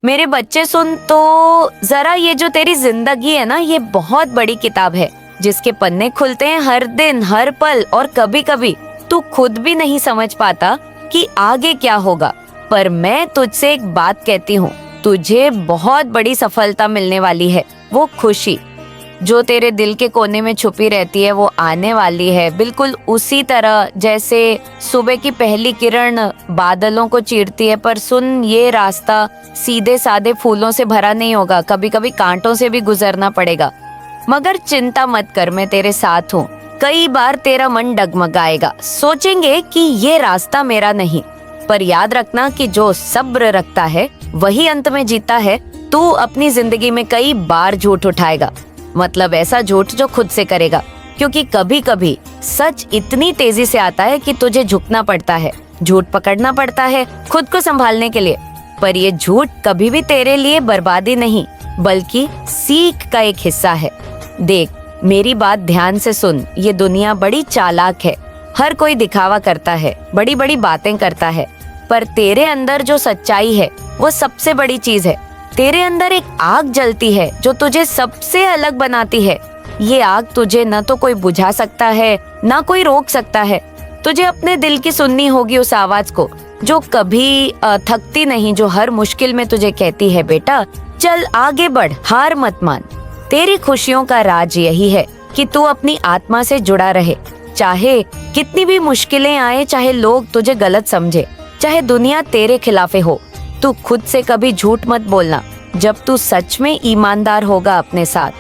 मेरे बच्चे सुन तो जरा, ये जो तेरी जिंदगी है ना, ये बहुत बड़ी किताब है जिसके पन्ने खुलते हैं हर दिन, हर पल, और कभी कभी तू खुद भी नहीं समझ पाता कि आगे क्या होगा। पर मैं तुझसे एक बात कहती हूँ, तुझे बहुत बड़ी सफलता मिलने वाली है। वो खुशी जो तेरे दिल के कोने में छुपी रहती है वो आने वाली है, बिल्कुल उसी तरह जैसे सुबह की पहली किरण बादलों को चीरती है। पर सुन, ये रास्ता सीधे साधे फूलों से भरा नहीं होगा, कभी कभी कांटों से भी गुजरना पड़ेगा। मगर चिंता मत कर, मैं तेरे साथ हूँ। कई बार तेरा मन डगमगाएगा, सोचेंगे कि ये रास्ता मेरा नहीं, पर याद रखना कि जो सब्र रखता है वही अंत में जीता है। तू अपनी जिंदगी में कई बार झूठ उठाएगा, मतलब ऐसा झूठ जो खुद से करेगा, क्योंकि कभी कभी सच इतनी तेजी से आता है कि तुझे झुकना पड़ता है, झूठ पकड़ना पड़ता है खुद को संभालने के लिए। पर ये झूठ कभी भी तेरे लिए बर्बादी नहीं, बल्कि सीख का एक हिस्सा है। देख, मेरी बात ध्यान से सुन, ये दुनिया बड़ी चालाक है। हर कोई दिखावा करता है, बड़ी बड़ी बातें करता है, पर तेरे अंदर जो सच्चाई है वो सबसे बड़ी चीज है। तेरे अंदर एक आग जलती है जो तुझे सबसे अलग बनाती है। ये आग तुझे न तो कोई बुझा सकता है, ना कोई रोक सकता है। तुझे अपने दिल की सुननी होगी, उस आवाज को जो कभी थकती नहीं, जो हर मुश्किल में तुझे कहती है, बेटा चल आगे बढ़, हार मत मान। तेरी खुशियों का राज यही है कि तू अपनी आत्मा से जुड़ा रहे। चाहे कितनी भी मुश्किलें आए, चाहे लोग तुझे गलत समझे, चाहे दुनिया तेरे खिलाफ हो, तू खुद से कभी झूठ मत बोलना। जब तू सच में ईमानदार होगा अपने साथ,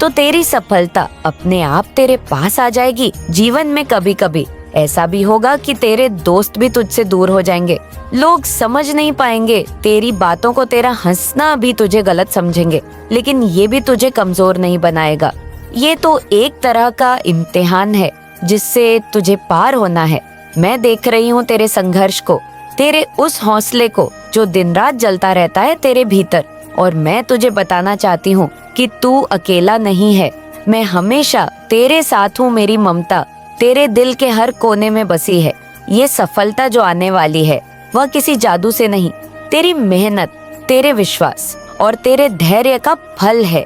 तो तेरी सफलता अपने आप तेरे पास आ जाएगी। जीवन में कभी कभी ऐसा भी होगा कि तेरे दोस्त भी तुझसे दूर हो जाएंगे, लोग समझ नहीं पाएंगे तेरी बातों को, तेरा हंसना भी तुझे गलत समझेंगे, लेकिन ये भी तुझे कमजोर नहीं बनाएगा। ये तो एक तरह का इम्तिहान है जिससे तुझे पार होना है। मैं देख रही हूँ तेरे संघर्ष को, तेरे उस हौसले को जो दिन रात जलता रहता है तेरे भीतर, और मैं तुझे बताना चाहती हूँ कि तू अकेला नहीं है। मैं हमेशा तेरे साथ हूँ। मेरी ममता तेरे दिल के हर कोने में बसी है। ये सफलता जो आने वाली है वह किसी जादू से नहीं, तेरी मेहनत, तेरे विश्वास और तेरे धैर्य का फल है।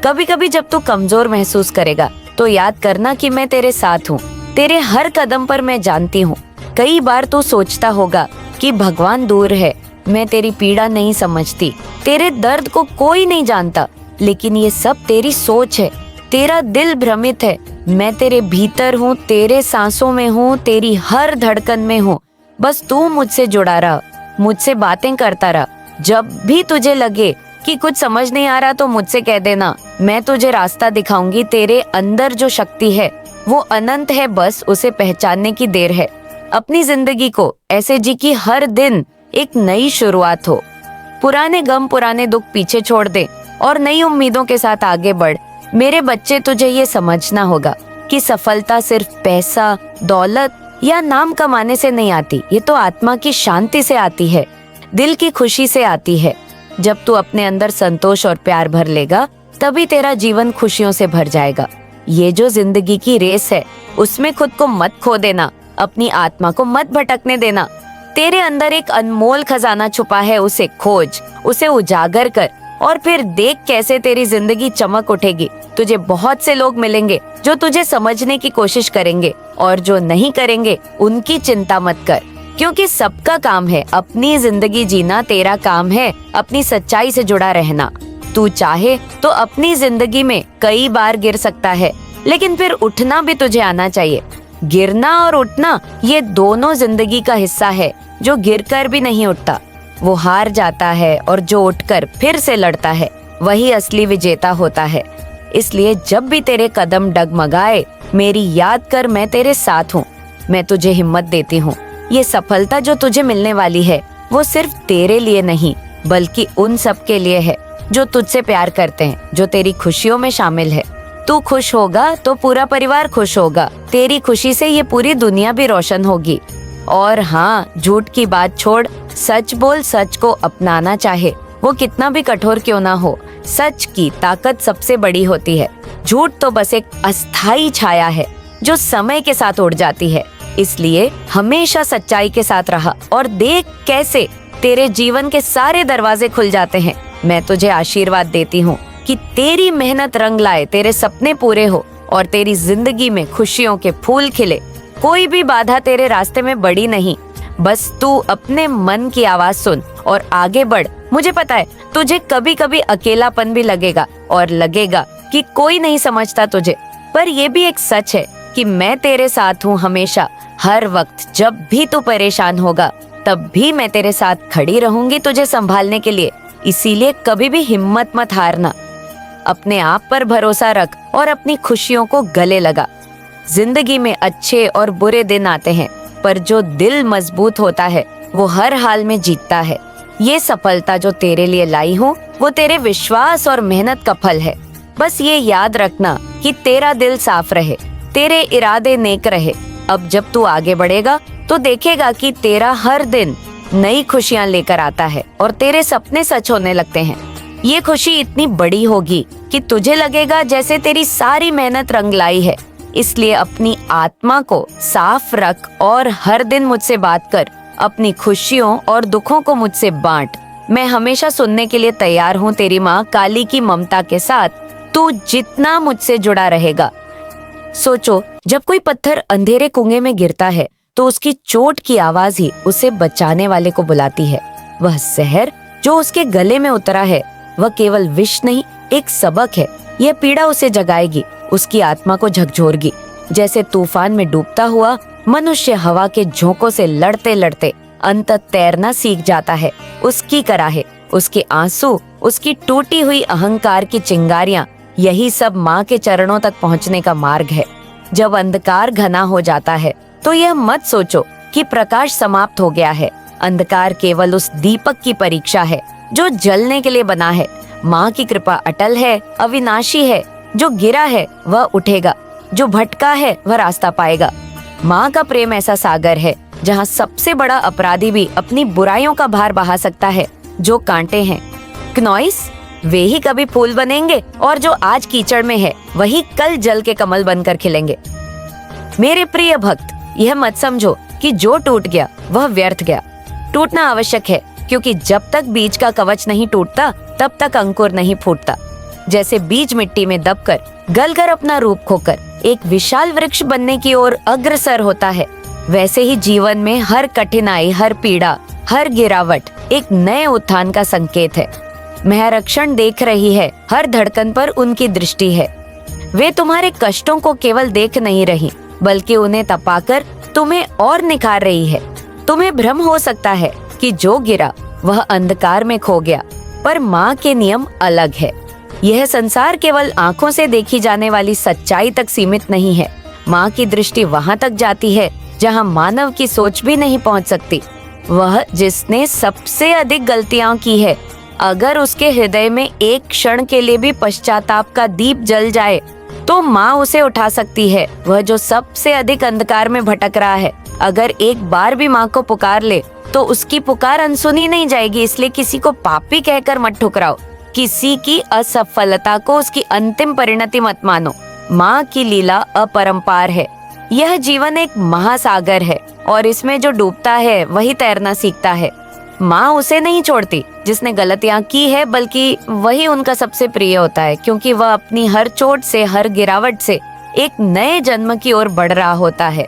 कभी कभी जब तू कमजोर महसूस करेगा तो याद करना कि मैं तेरे साथ हूँ। तेरे हर कदम पर मैं जानती हूँ। कई बार तू सोचता होगा कि भगवान दूर है, मैं तेरी पीड़ा नहीं समझती, तेरे दर्द को कोई नहीं जानता, लेकिन ये सब तेरी सोच है। तेरा दिल भ्रमित है। मैं तेरे भीतर हूँ, तेरे सांसों में हूँ, तेरी हर धड़कन में हूँ। बस तू मुझसे जुड़ा रहा, मुझसे बातें करता रहा। जब भी तुझे लगे कि कुछ समझ नहीं आ रहा तो मुझसे कह देना, मैं तुझे रास्ता दिखाऊंगी। तेरे अंदर जो शक्ति है वो अनंत है, बस उसे पहचानने की देर है। अपनी जिंदगी को ऐसे जी कि हर दिन एक नई शुरुआत हो। पुराने गम, पुराने दुख पीछे छोड़ दे और नई उम्मीदों के साथ आगे बढ़। मेरे बच्चे, तुझे ये समझना होगा कि सफलता सिर्फ पैसा, दौलत या नाम कमाने से नहीं आती। ये तो आत्मा की शांति से आती है, दिल की खुशी से आती है। जब तू अपने अंदर संतोष और प्यार भर लेगा, तभी तेरा जीवन खुशियों से भर जाएगा। ये जो जिंदगी की रेस है, उसमें खुद को मत खो देना, अपनी आत्मा को मत भटकने देना। तेरे अंदर एक अनमोल खजाना छुपा है, उसे खोज, उसे उजागर कर, और फिर देख कैसे तेरी जिंदगी चमक उठेगी। तुझे बहुत से लोग मिलेंगे जो तुझे समझने की कोशिश करेंगे, और जो नहीं करेंगे उनकी चिंता मत कर, क्योंकि सबका काम है अपनी जिंदगी जीना। तेरा काम है अपनी सच्चाई से जुड़ा रहना। तू चाहे तो अपनी जिंदगी में कई बार गिर सकता है, लेकिन फिर उठना भी तुझे आना चाहिए। गिरना और उठना ये दोनों जिंदगी का हिस्सा है। जो गिरकर भी नहीं उठता वो हार जाता है, और जो उठकर फिर से लड़ता है वही असली विजेता होता है। इसलिए जब भी तेरे कदम डगमगाए, मेरी याद कर, मैं तेरे साथ हूँ। मैं तुझे हिम्मत देती हूँ। ये सफलता जो तुझे मिलने वाली है वो सिर्फ तेरे लिए नहीं, बल्कि उन सब के लिए है जो तुझसे प्यार करते हैं, जो तेरी खुशियों में शामिल है। तू खुश होगा तो पूरा परिवार खुश होगा। तेरी खुशी से ये पूरी दुनिया भी रोशन होगी। और हाँ, झूठ की बात छोड़, सच बोल। सच को अपनाना चाहे वो कितना भी कठोर क्यों ना हो, सच की ताकत सबसे बड़ी होती है। झूठ तो बस एक अस्थाई छाया है जो समय के साथ उड़ जाती है। इसलिए हमेशा सच्चाई के साथ रहा और देख कैसे तेरे जीवन के सारे दरवाजे खुल जाते हैं। मैं तुझे आशीर्वाद देती हूँ कि तेरी मेहनत रंग लाए, तेरे सपने पूरे हो और तेरी जिंदगी में खुशियों के फूल खिले। कोई भी बाधा तेरे रास्ते में बड़ी नहीं, बस तू अपने मन की आवाज सुन और आगे बढ़। मुझे पता है तुझे कभी कभी अकेलापन भी लगेगा और लगेगा कि कोई नहीं समझता तुझे, पर ये भी एक सच है कि मैं तेरे साथ हूँ हमेशा, हर वक्त। जब भी तू परेशान होगा तब भी मैं तेरे साथ खड़ी रहूंगी तुझे संभालने के लिए। इसीलिए कभी भी हिम्मत मत हारना, अपने आप पर भरोसा रख और अपनी खुशियों को गले लगा। जिंदगी में अच्छे और बुरे दिन आते हैं, पर जो दिल मजबूत होता है वो हर हाल में जीतता है। ये सफलता जो तेरे लिए लाई हूँ वो तेरे विश्वास और मेहनत का फल है। बस ये याद रखना कि तेरा दिल साफ रहे, तेरे इरादे नेक रहे। अब जब तू आगे बढ़ेगा तो देखेगा कि तेरा हर दिन नई खुशियाँ लेकर आता है और तेरे सपने सच होने लगते हैं। ये खुशी इतनी बड़ी होगी कि तुझे लगेगा जैसे तेरी सारी मेहनत रंग लाई है। इसलिए अपनी आत्मा को साफ रख और हर दिन मुझसे बात कर। अपनी खुशियों और दुखों को मुझसे बांट। मैं हमेशा सुनने के लिए तैयार हूँ, तेरी माँ काली की ममता के साथ। तू जितना मुझसे जुड़ा रहेगा। सोचो, जब कोई पत्थर अंधेरे कुएं में गिरता है तो उसकी चोट की आवाज ही उसे बचाने वाले को बुलाती है। वह जहर जो उसके गले में उतरा है वह केवल विष नहीं, एक सबक है। यह पीड़ा उसे जगाएगी, उसकी आत्मा को झकझोरगी। जैसे तूफान में डूबता हुआ मनुष्य हवा के झोंकों से लड़ते लड़ते अंत तैरना सीख जाता है, उसकी कराहे, उसके आंसू, उसकी टूटी हुई अहंकार की चिंगारियां, यही सब माँ के चरणों तक पहुँचने का मार्ग है। जब अंधकार घना हो जाता है तो यह मत सोचो कि प्रकाश समाप्त हो गया है। अंधकार केवल उस दीपक की परीक्षा है जो जलने के लिए बना है। माँ की कृपा अटल है, अविनाशी है। जो गिरा है वह उठेगा, जो भटका है वह रास्ता पाएगा। माँ का प्रेम ऐसा सागर है जहाँ सबसे बड़ा अपराधी भी अपनी बुराइयों का भार बहा सकता है। जो कांटे हैं क्नॉइस, वे ही कभी फूल बनेंगे और जो आज कीचड़ में है वही कल जल के कमल बनकर खिलेंगे। मेरे प्रिय भक्त, यह मत समझो कि जो टूट गया वह व्यर्थ गया। टूटना आवश्यक है, क्योंकि जब तक बीज का कवच नहीं टूटता तब तक अंकुर नहीं फूटता। जैसे बीज मिट्टी में दबकर गलकर अपना रूप खोकर एक विशाल वृक्ष बनने की ओर अग्रसर होता है, वैसे ही जीवन में हर कठिनाई, हर पीड़ा, हर गिरावट एक नए उत्थान का संकेत है। महरक्षण देख रही है, हर धड़कन पर उनकी दृष्टि है। वे तुम्हारे कष्टों को केवल देख नहीं रही, बल्कि उन्हें तपाकर तुम्हें और निखार रही है। तुम्हें भ्रम हो सकता है कि जो गिरा वह अंधकार में खो गया, पर माँ के नियम अलग है। यह संसार केवल आंखों से देखी जाने वाली सच्चाई तक सीमित नहीं है। माँ की दृष्टि वहाँ तक जाती है जहाँ मानव की सोच भी नहीं पहुँच सकती। वह जिसने सबसे अधिक गलतियाँ की है, अगर उसके हृदय में एक क्षण के लिए भी पश्चाताप का दीप जल जाए तो माँ उसे उठा सकती है। वह जो सबसे अधिक अंधकार में भटक रहा है, अगर एक बार भी माँ को पुकार ले तो उसकी पुकार अनसुनी नहीं जाएगी। इसलिए किसी को पापी कहकर मत ठुकराओ, किसी की असफलता को उसकी अंतिम परिणति मत मानो। माँ की लीला अपरंपार है। यह जीवन एक महासागर है और इसमें जो डूबता है वही तैरना सीखता है। माँ उसे नहीं छोड़ती जिसने गलतियाँ की है, बल्कि वही उनका सबसे प्रिय होता है, क्योंकि वह अपनी हर चोट से, हर गिरावट से एक नए जन्म की ओर बढ़ रहा होता है।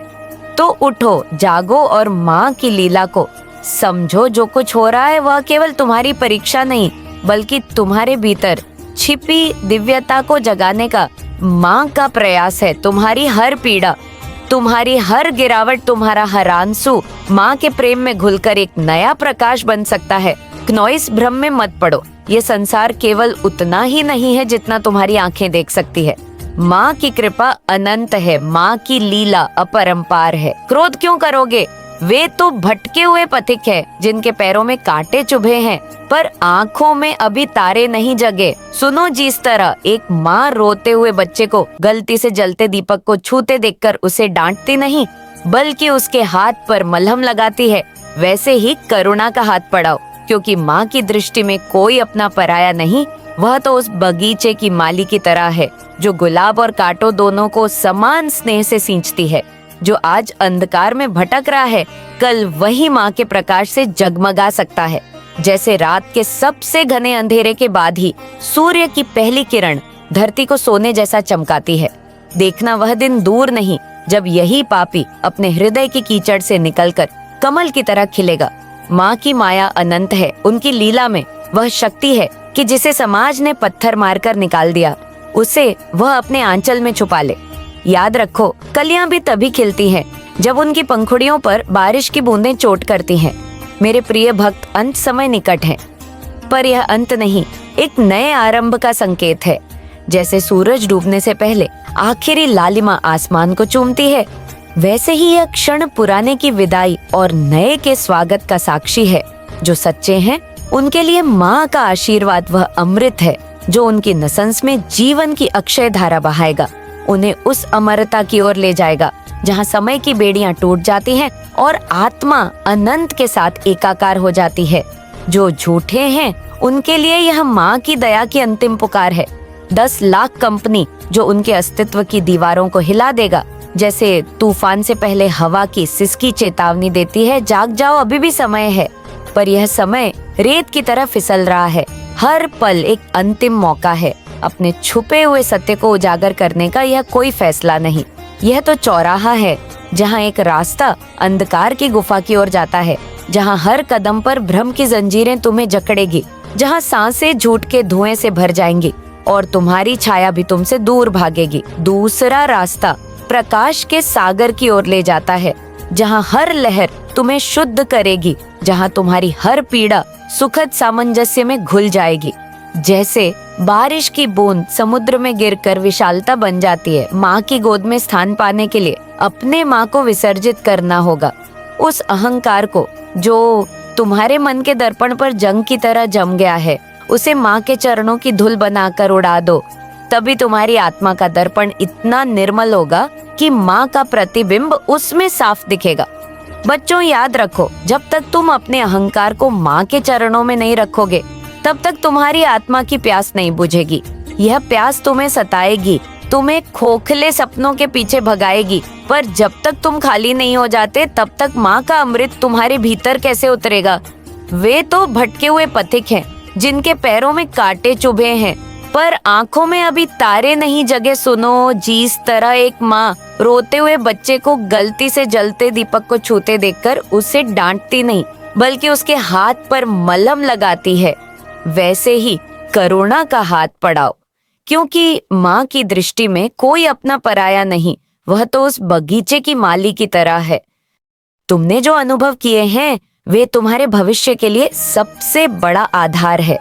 तो उठो, जागो और माँ की लीला को समझो। जो कुछ हो रहा है वह केवल तुम्हारी परीक्षा नहीं, बल्कि तुम्हारे भीतर छिपी दिव्यता को जगाने का माँ का प्रयास है। तुम्हारी हर पीड़ा, तुम्हारी हर गिरावट, तुम्हारा हर आंसू माँ के प्रेम में घुलकर एक नया प्रकाश बन सकता है। क्नॉइस, भ्रम में मत पड़ो। ये संसार केवल उतना ही नहीं है जितना तुम्हारी आंखें देख सकती है। माँ की कृपा अनंत है, माँ की लीला अपरंपार है। क्रोध क्यों करोगे? वे तो भटके हुए पथिक है जिनके पैरों में कांटे चुभे हैं, पर आंखों में अभी तारे नहीं जगे। सुनो, जिस तरह एक माँ रोते हुए बच्चे को गलती से जलते दीपक को छूते देखकर उसे डांटती नहीं, बल्कि उसके हाथ पर मलहम लगाती है, वैसे ही करुणा का हाथ बढ़ाओ, क्योंकि माँ की दृष्टि में कोई अपना पराया नहीं। वह तो उस बगीचे की माली की तरह है जो गुलाब और कांटों दोनों को समान स्नेह से सींचती है। जो आज अंधकार में भटक रहा है, कल वही माँ के प्रकाश से जगमगा सकता है। जैसे रात के सबसे घने अंधेरे के बाद ही सूर्य की पहली किरण धरती को सोने जैसा चमकाती है। देखना वह दिन दूर नहीं जब यही पापी अपने हृदय की कीचड़ से निकलकर कमल की तरह खिलेगा। माँ की माया अनंत है, उनकी लीला में वह शक्ति है कि जिसे समाज ने पत्थर मारकर निकाल दिया, उसे वह अपने आंचल में छुपा ले। याद रखो, कलियां भी तभी खिलती हैं जब उनकी पंखुड़ियों पर बारिश की बूंदें चोट करती हैं। मेरे प्रिय भक्त, अंत समय निकट है, पर यह अंत नहीं, एक नए आरंभ का संकेत है। जैसे सूरज डूबने से पहले आखिरी लालिमा आसमान को चूमती है, वैसे ही यह क्षण पुराने की विदाई और नए के स्वागत का साक्षी है। जो सच्चे हैं उनके लिए माँ का आशीर्वाद वह अमृत है जो उनकी नसंस में जीवन की अक्षय धारा बहाएगा, उन्हें उस अमरता की ओर ले जाएगा जहाँ समय की बेड़ियां टूट जाती हैं और आत्मा अनंत के साथ एकाकार हो जाती है। जो झूठे हैं उनके लिए यह माँ की दया की अंतिम पुकार है। 10 लाख कंपनी जो उनके अस्तित्व की दीवारों को हिला देगा, जैसे तूफान से पहले हवा की सिसकी चेतावनी देती है, जाग जाओ, अभी भी समय है। पर यह समय रेत की तरह फिसल रहा है। हर पल एक अंतिम मौका है। अपने छुपे हुए सत्य को उजागर करने का यह कोई फैसला नहीं, यह तो चौराहा है जहाँ एक रास्ता अंधकार की गुफा की ओर जाता है, जहाँ हर कदम पर भ्रम की जंजीरें तुम्हें जकड़ेगी, जहाँ सांसें झूठ के धुएं से भर जाएंगी और तुम्हारी छाया भी तुमसे दूर भागेगी। दूसरा रास्ता प्रकाश के सागर की ओर ले जाता है, जहाँ हर लहर तुम्हें शुद्ध करेगी, जहाँ तुम्हारी हर पीड़ा सुखद सामंजस्य में घुल जाएगी। जैसे बारिश की बूंद समुद्र में गिरकर विशालता बन जाती है, माँ की गोद में स्थान पाने के लिए अपने माँ को विसर्जित करना होगा। उस अहंकार को जो तुम्हारे मन के दर्पण पर जंग की तरह जम गया है, उसे माँ के चरणों की धूल बनाकर उड़ा दो। तभी तुम्हारी आत्मा का दर्पण इतना निर्मल होगा कि माँ का प्रतिबिंब उसमें साफ दिखेगा। बच्चों, याद रखो, जब तक तुम अपने अहंकार को माँ के चरणों में नहीं रखोगे, तब तक तुम्हारी आत्मा की प्यास नहीं बुझेगी। यह प्यास तुम्हें सताएगी, तुम्हें खोखले सपनों के पीछे भगाएगी, पर जब तक तुम खाली नहीं हो जाते, तब तक माँ का अमृत तुम्हारे भीतर कैसे उतरेगा। वे तो भटके हुए पथिक हैं, जिनके पैरों में कांटे चुभे हैं, पर आंखों में अभी तारे नहीं जगे। सुनो, जिस तरह एक माँ रोते हुए बच्चे को गलती से जलते दीपक को छूते देखकर उसे डांटती नहीं, बल्कि उसके हाथ पर मलहम लगाती है, वैसे ही करुणा का हाथ बढ़ाओ, क्योंकि माँ की दृष्टि में कोई अपना पराया नहीं, वह तो उस बगीचे की माली की तरह है। तुमने जो अनुभव किए हैं वे तुम्हारे भविष्य के लिए सबसे बड़ा आधार है।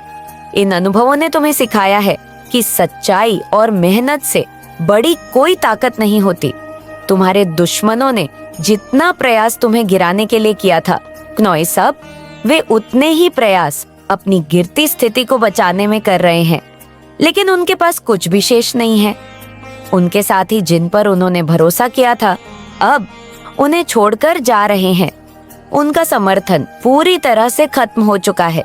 इन अनुभवों ने तुम्हें सिखाया है कि सच्चाई और मेहनत से बड़ी कोई ताकत नहीं होती। तुम्हारे दुश्मनों ने जितना प्रयास तुम्हें गिराने के लिए किया था, क्नोई साहब, वे उतने ही प्रयास अपनी गिरती स्थिति को बचाने में कर रहे हैं, लेकिन उनके पास कुछ भी शेष नहीं है। उनके साथी जिन पर उन्होंने भरोसा किया था, अब उन्हें छोड़कर जा रहे हैं। उनका समर्थन पूरी तरह से खत्म हो चुका है।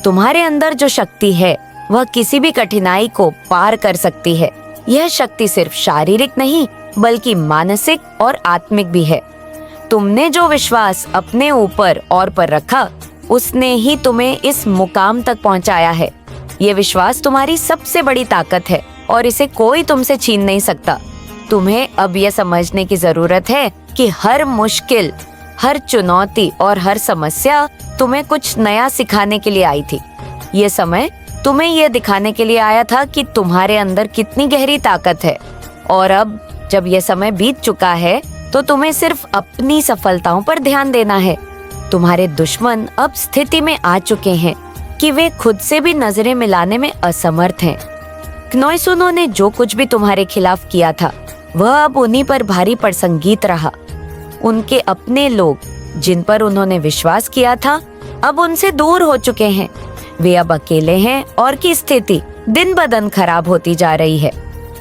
तुम्हारे अंदर जो शक्ति है वह किसी भी कठिनाई को पार कर सकती है। यह शक्ति सिर्फ शारीरिक नहीं बल्कि मानसिक और आत्मिक भी है। तुमने जो विश्वास अपने ऊपर और पर रखा, उसने ही तुम्हें इस मुकाम तक पहुंचाया है। ये विश्वास तुम्हारी सबसे बड़ी ताकत है और इसे कोई तुमसे छीन नहीं सकता। तुम्हें अब यह समझने की जरूरत है कि हर मुश्किल, हर चुनौती और हर समस्या तुम्हें कुछ नया सिखाने के लिए आई थी। ये समय तुम्हें यह दिखाने के लिए आया था कि तुम्हारे अंदर कितनी गहरी ताकत है। और अब जब यह समय बीत चुका है तो तुम्हें सिर्फ अपनी सफलताओं पर ध्यान देना है। तुम्हारे दुश्मन अब स्थिति में आ चुके हैं कि वे खुद से भी नजरें मिलाने में असमर्थ हैं। क्नोइसुनो ने जो कुछ भी तुम्हारे खिलाफ किया था, वह अब उन्हीं पर भारी प्रसंगित रहा। उनके अपने लोग जिन पर उन्होंने विश्वास किया था, अब उनसे दूर हो चुके हैं। वे अब अकेले हैं और की स्थिति दिन ब दिन खराब होती जा रही है।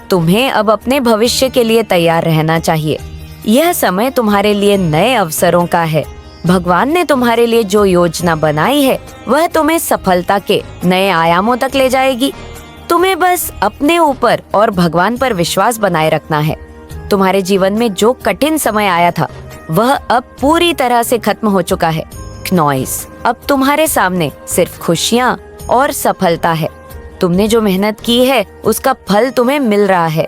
तुम्हें अब अपने भविष्य के लिए तैयार रहना चाहिए। यह समय तुम्हारे लिए नए अवसरों का है। भगवान ने तुम्हारे लिए जो योजना बनाई है वह तुम्हें सफलता के नए आयामों तक ले जाएगी। तुम्हें बस अपने ऊपर और भगवान पर विश्वास बनाए रखना है। तुम्हारे जीवन में जो कठिन समय आया था वह अब पूरी तरह से खत्म हो चुका है। क्नॉइस, अब तुम्हारे सामने सिर्फ खुशियाँ और सफलता है। तुमने जो मेहनत की है उसका फल तुम्हें मिल रहा है।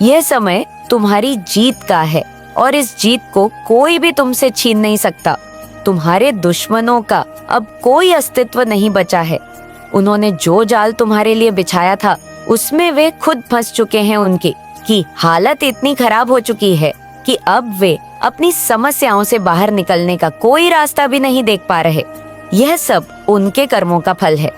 यह समय तुम्हारी जीत का है और इस जीत को कोई भी तुमसे छीन नहीं सकता। तुम्हारे दुश्मनों का अब कोई अस्तित्व नहीं बचा है। उन्होंने जो जाल तुम्हारे लिए बिछाया था उसमें वे खुद फंस चुके हैं। उनकी की हालत इतनी खराब हो चुकी है कि अब वे अपनी समस्याओं से बाहर निकलने का कोई रास्ता भी नहीं देख पा रहे। यह सब उनके कर्मों का फल है।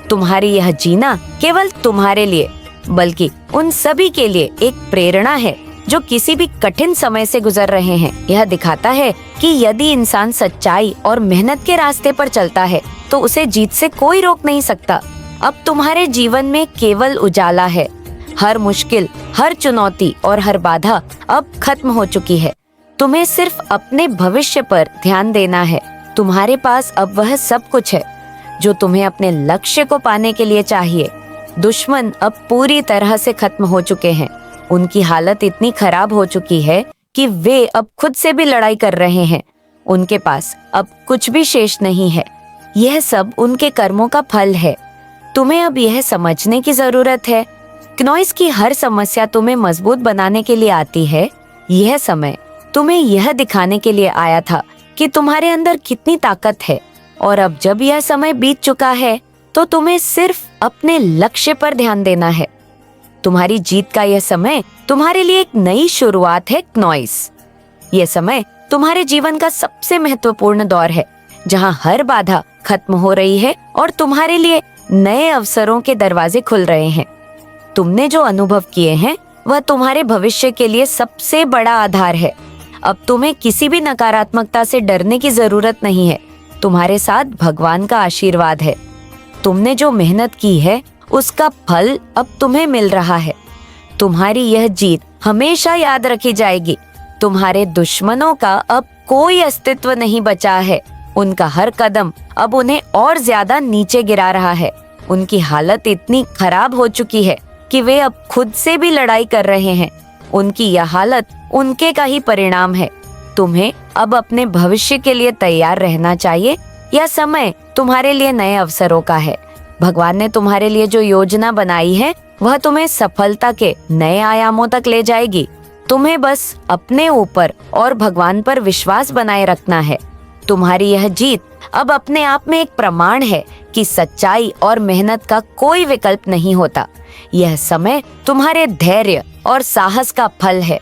तुम्हारी यह जीना केवल तुम्हारे लिए बल्कि उन सभी के लिए एक प्रेरणा है जो किसी भी कठिन समय से गुजर रहे हैं। यह दिखाता है कि यदि इंसान सच्चाई और मेहनत के रास्ते पर चलता है तो उसे जीत से कोई रोक नहीं सकता। अब तुम्हारे जीवन में केवल उजाला है। हर मुश्किल, हर चुनौती और हर बाधा अब खत्म हो चुकी है। तुम्हें सिर्फ अपने भविष्य पर ध्यान देना है। तुम्हारे पास अब वह सब कुछ है जो तुम्हें अपने लक्ष्य को पाने के लिए चाहिए। दुश्मन अब पूरी तरह से खत्म हो चुके हैं। उनकी हालत इतनी खराब हो चुकी है कि वे अब खुद से भी लड़ाई कर रहे हैं। उनके पास अब कुछ भी शेष नहीं है। यह सब उनके कर्मों का फल है। तुम्हें अब यह समझने की जरूरत है, क्नॉइस की हर समस्या तुम्हें मजबूत बनाने के लिए आती है। यह समय तुम्हें यह दिखाने के लिए आया था कि तुम्हारे अंदर कितनी ताकत है। और अब जब यह समय बीत चुका है तो तुम्हें सिर्फ अपने लक्ष्य पर ध्यान देना है। तुम्हारी जीत का यह समय तुम्हारे लिए एक नई शुरुआत है क्नॉइस। यह समय तुम्हारे जीवन का सबसे महत्वपूर्ण दौर है जहां हर बाधा खत्म हो रही है और तुम्हारे लिए नए अवसरों के दरवाजे खुल रहे हैं। तुमने जो अनुभव किए हैं वह तुम्हारे भविष्य के लिए सबसे बड़ा आधार है। अब तुम्हें किसी भी नकारात्मकता से डरने की जरूरत नहीं है। तुम्हारे साथ भगवान का आशीर्वाद है। तुमने जो मेहनत की है उसका फल अब तुम्हें मिल रहा है। तुम्हारी यह जीत हमेशा याद रखी जाएगी। तुम्हारे दुश्मनों का अब कोई अस्तित्व नहीं बचा है। उनका हर कदम अब उन्हें और ज्यादा नीचे गिरा रहा है। उनकी हालत इतनी खराब हो चुकी है कि वे अब खुद से भी लड़ाई कर रहे हैं। उनकी यह हालत उनके का ही परिणाम है। तुम्हें अब अपने भविष्य के लिए तैयार रहना चाहिए। यह समय तुम्हारे लिए नए अवसरों का है। भगवान ने तुम्हारे लिए जो योजना बनाई है वह तुम्हें सफलता के नए आयामों तक ले जाएगी। तुम्हें बस अपने ऊपर और भगवान पर विश्वास बनाए रखना है। तुम्हारी यह जीत अब अपने आप में एक प्रमाण है कि सच्चाई और मेहनत का कोई विकल्प नहीं होता। यह समय तुम्हारे धैर्य और साहस का फल है।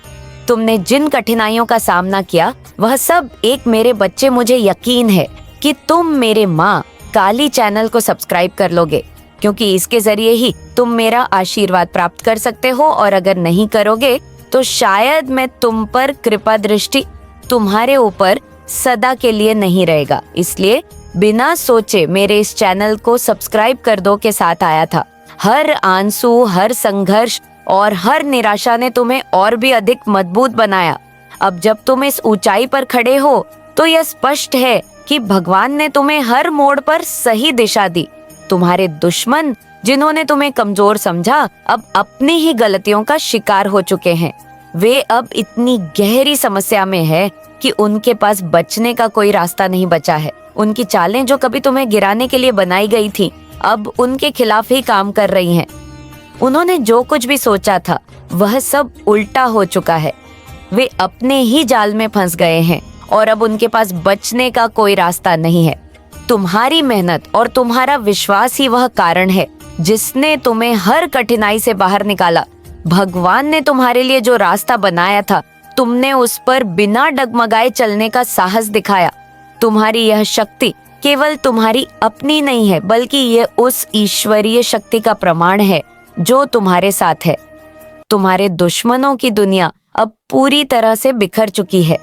तुमने जिन कठिनाइयों का सामना किया वह सब एक मेरे बच्चे, मुझे यकीन है कि तुम मेरे माँ काली चैनल को सब्सक्राइब कर लोगे, क्योंकि इसके जरिए ही तुम मेरा आशीर्वाद प्राप्त कर सकते हो। और अगर नहीं करोगे तो शायद मैं तुम पर कृपा दृष्टि तुम्हारे ऊपर सदा के लिए नहीं रहेगा। इसलिए बिना सोचे मेरे इस चैनल को सब्सक्राइब कर दो के साथ आया था। हर आंसू, हर संघर्ष और हर निराशा ने तुम्हें और भी अधिक मजबूत बनाया। अब जब तुम इस ऊंचाई पर खड़े हो तो यह स्पष्ट है कि भगवान ने तुम्हें हर मोड़ पर सही दिशा दी। तुम्हारे दुश्मन जिन्होंने तुम्हें कमजोर समझा अब अपनी ही गलतियों का शिकार हो चुके हैं। वे अब इतनी गहरी समस्या में है कि उनके पास बचने का कोई रास्ता नहीं बचा है। उनकी चालें जो कभी तुम्हें गिराने के लिए बनाई गई थी अब उनके खिलाफ ही काम कर रही हैं। उन्होंने जो कुछ भी सोचा था वह सब उल्टा हो चुका है। वे अपने ही जाल में फंस गए हैं और अब उनके पास बचने का कोई रास्ता नहीं है। तुम्हारी मेहनत और तुम्हारा विश्वास ही वह कारण है जिसने तुम्हें हर कठिनाई से बाहर निकाला। भगवान ने तुम्हारे लिए जो रास्ता बनाया था तुमने उस पर बिना डगमगाए चलने का साहस दिखाया। तुम्हारी यह शक्ति केवल तुम्हारी अपनी नहीं है बल्कि ये उस ईश्वरीय शक्ति का प्रमाण है जो तुम्हारे साथ है। तुम्हारे दुश्मनों की दुनिया अब पूरी तरह से बिखर चुकी है।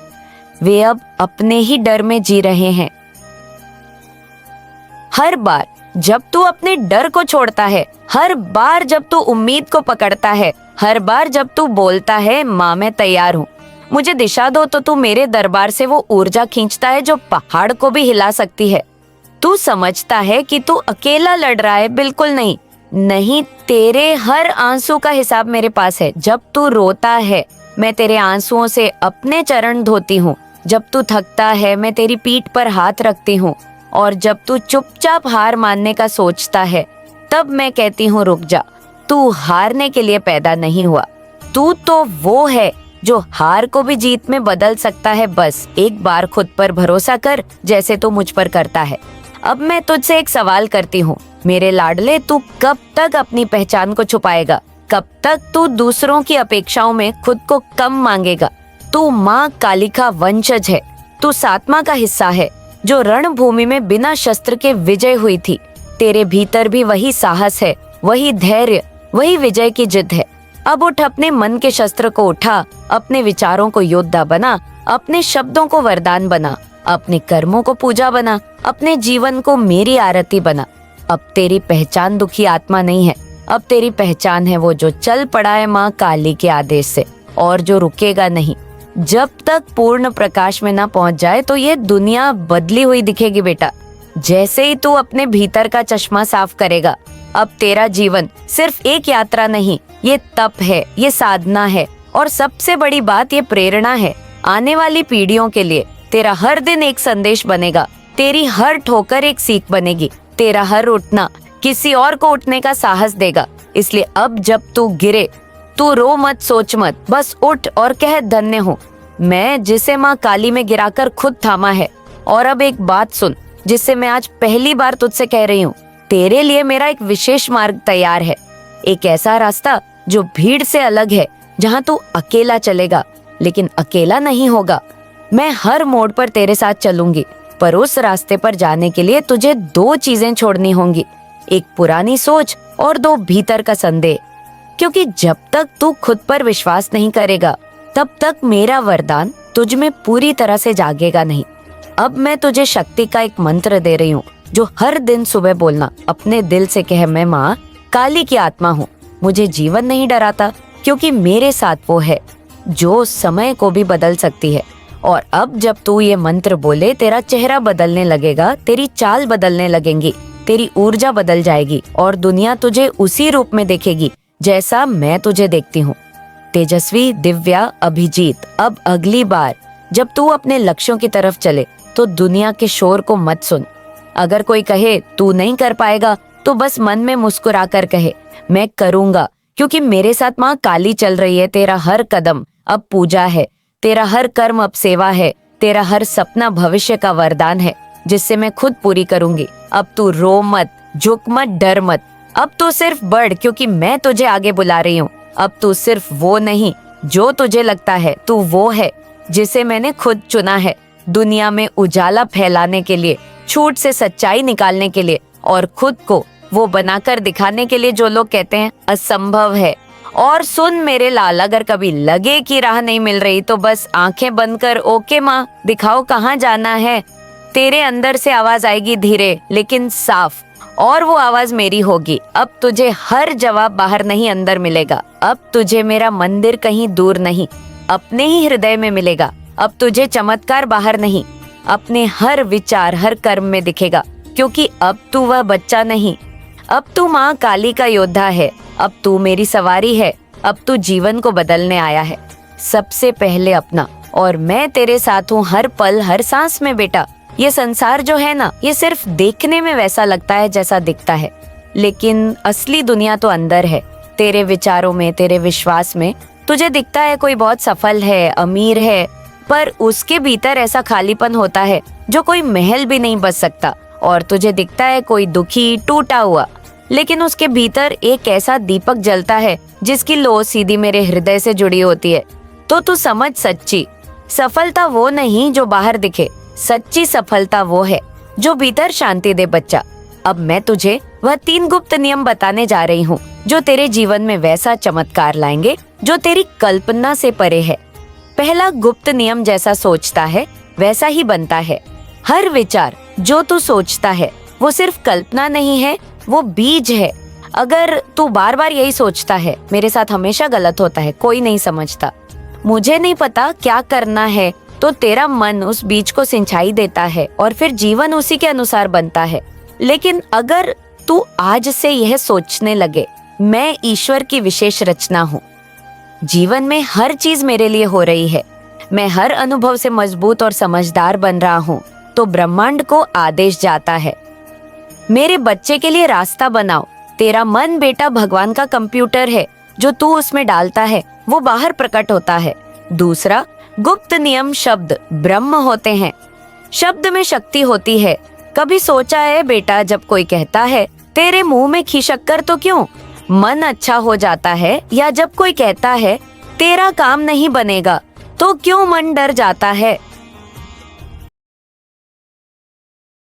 वे अब अपने ही डर में जी रहे हैं। हर बार जब तू अपने डर को छोड़ता है, हर बार जब तू उम्मीद को पकड़ता है, हर बार जब तू बोलता है माँ मैं तैयार हूँ, मुझे दिशा दो, तो तू मेरे दरबार से वो ऊर्जा खींचता है जो पहाड़ को भी हिला सकती है। तू समझता है कि तू अकेला लड़ रहा है, बिल्कुल नहीं। तेरे हर आंसू का हिसाब मेरे पास है। जब तू रोता है मैं तेरे आंसुओं से अपने चरण धोती हूँ। जब तू थकता है मैं तेरी पीठ पर हाथ रखती हूँ, और जब तू चुपचाप हार मानने का सोचता है तब मैं कहती हूँ रुक जा, तू हारने के लिए पैदा नहीं हुआ। तू तो वो है जो हार को भी जीत में बदल सकता है। बस एक बार खुद पर भरोसा कर जैसे तू मुझ पर करता है। अब मैं तुझसे एक सवाल करती हूँ मेरे लाडले, तू कब तक अपनी पहचान को छुपाएगा? कब तक तू दूसरों की अपेक्षाओं में खुद को कम मांगेगा? तू माँ काली का वंशज है, तू सातमा का हिस्सा है जो रणभूमि में बिना शस्त्र के विजय हुई थी। तेरे भीतर भी वही साहस है, वही धैर्य, वही विजय की जिद है। अब उठ, अपने मन के शस्त्र को उठा, अपने विचारों को योद्धा बना, अपने शब्दों को वरदान बना, अपने कर्मों को पूजा बना, अपने जीवन को मेरी आरती बना। अब तेरी पहचान दुखी आत्मा नहीं है, अब तेरी पहचान है वो जो चल पड़ा है माँ काली के आदेश से, और जो रुकेगा नहीं। जब तक पूर्ण प्रकाश में ना पहुंच जाए तो ये दुनिया बदली हुई दिखेगी बेटा। जैसे ही तू अपने भीतर का चश्मा साफ करेगा, अब तेरा जीवन सिर्फ एक यात्रा नहीं, ये तप है, ये साधना है, और सबसे बड़ी बात ये प्रेरणा है। आने वाली पीढ़ियों के लिए तेरा हर दिन एक संदेश बनेगा, तेरी हर ठोकर एक सीख बनेगी, तेरा हर उठना किसी और को उठने का साहस देगा। इसलिए अब जब तू गिरे, तू रो मत, सोच मत, बस उठ और कह धन्य हूँ मैं जिसे माँ काली में गिराकर खुद थामा है। और अब एक बात सुन जिससे मैं आज पहली बार तुझसे कह रही हूँ, तेरे लिए मेरा एक विशेष मार्ग तैयार है, एक ऐसा रास्ता जो भीड़ से अलग है, जहाँ तू अकेला चलेगा लेकिन अकेला नहीं होगा। मैं हर मोड़ पर तेरे साथ चलूंगी, पर उस रास्ते पर जाने के लिए तुझे 2 चीजें छोड़नी होंगी, एक पुरानी सोच और 2 भीतर का संदेह। क्योंकि जब तक तू खुद पर विश्वास नहीं करेगा तब तक मेरा वरदान तुझ में पूरी तरह से जागेगा नहीं। अब मैं तुझे शक्ति का एक मंत्र दे रही हूँ जो हर दिन सुबह बोलना। अपने दिल से कह, मैं माँ काली की आत्मा हूँ, मुझे जीवन नहीं डराता क्योंकि मेरे साथ वो है जो समय को भी बदल सकती है। और अब जब तू ये मंत्र बोले तेरा चेहरा बदलने लगेगा, तेरी चाल बदलने लगेंगी, तेरी ऊर्जा बदल जाएगी और दुनिया तुझे उसी रूप में देखेगी जैसा मैं तुझे देखती हूँ। तेजस्वी, दिव्या, अभिजीत, अब अगली बार जब तू अपने लक्ष्यों की तरफ चले तो दुनिया के शोर को मत सुन। अगर कोई कहे तू नहीं कर पाएगा तो बस मन में मुस्कुरा कर कहे, मैं करूंगा, क्योंकि मेरे साथ माँ काली चल रही है। तेरा हर कदम अब पूजा है, तेरा हर कर्म अब सेवा है, तेरा हर सपना भविष्य का वरदान है जिससे मैं खुद पूरी करूंगी। अब तू रो मत, झुक मत, डर मत, अब तू सिर्फ बढ़, क्योंकि मैं तुझे आगे बुला रही हूँ। अब तू सिर्फ वो नहीं जो तुझे लगता है, तू वो है जिसे मैंने खुद चुना है, दुनिया में उजाला फैलाने के लिए, झूठ से सच्चाई निकालने के लिए और खुद को वो बनाकर दिखाने के लिए जो लोग कहते हैं असंभव है। और सुन मेरे लाल, अगर कभी लगे कि राह नहीं मिल रही तो बस आंखें बंद कर, ओके माँ दिखाओ कहाँ जाना है। तेरे अंदर से आवाज आएगी धीरे लेकिन साफ, और वो आवाज मेरी होगी। अब तुझे हर जवाब बाहर नहीं अंदर मिलेगा, अब तुझे मेरा मंदिर कहीं दूर नहीं अपने ही हृदय में मिलेगा। अब तुझे चमत्कार बाहर नहीं अपने हर विचार, हर कर्म में दिखेगा, क्योंकि अब तू वह बच्चा नहीं, अब तू माँ काली का योद्धा है, अब तू मेरी सवारी है, अब तू जीवन को बदलने आया है, सबसे पहले अपना। और मैं तेरे साथ हूँ हर पल, हर सांस में बेटा। ये संसार जो है ना, ये सिर्फ देखने में वैसा लगता है जैसा दिखता है, लेकिन असली दुनिया तो अंदर है, तेरे विचारों में, तेरे विश्वास में। तुझे दिखता है कोई बहुत सफल है, अमीर है, पर उसके भीतर ऐसा खालीपन होता है जो कोई महल भी नहीं बस सकता। और तुझे दिखता है कोई दुखी, टूटा हुआ, लेकिन उसके भीतर एक ऐसा दीपक जलता है जिसकी लो सीधी मेरे हृदय से जुड़ी होती है। तो तू समझ, सच्ची सफलता वो नहीं जो बाहर दिखे, सच्ची सफलता वो है जो भीतर शांति दे बच्चा। अब मैं तुझे वह 3 गुप्त नियम बताने जा रही हूँ जो तेरे जीवन में वैसा चमत्कार लाएंगे जो तेरी कल्पना से परे है। पहला गुप्त नियम, जैसा सोचता है वैसा ही बनता है। हर विचार जो तू सोचता है वो सिर्फ कल्पना नहीं है, वो बीज है। अगर तू बार बार यही सोचता है, मेरे साथ हमेशा गलत होता है, कोई नहीं समझता, मुझे नहीं पता क्या करना है, तो तेरा मन उस बीज को सिंचाई देता है और फिर जीवन उसी के अनुसार बनता है। लेकिन अगर तू आज से यह सोचने लगे, मैं ईश्वर की विशेष रचना हूँ, जीवन में हर चीज मेरे लिए हो रही है। मैं हर अनुभव से मजबूत और समझदार बन रहा हूँ, तो ब्रह्मांड को आदेश जाता है, मेरे बच्चे के लिए रास्ता बनाओ। तेरा मन बेटा भगवान का कंप्यूटर है, जो तू उसमें डालता है वो बाहर प्रकट होता है। दूसरा, गुप्त नियम शब्द ब्रह्म होते हैं। शब्द में शक्ति होती है। कभी सोचा है बेटा, जब कोई कहता है तेरे मुंह में खीशक्कर, तो क्यों मन अच्छा हो जाता है? या जब कोई कहता है तेरा काम नहीं बनेगा, तो क्यों मन डर जाता है?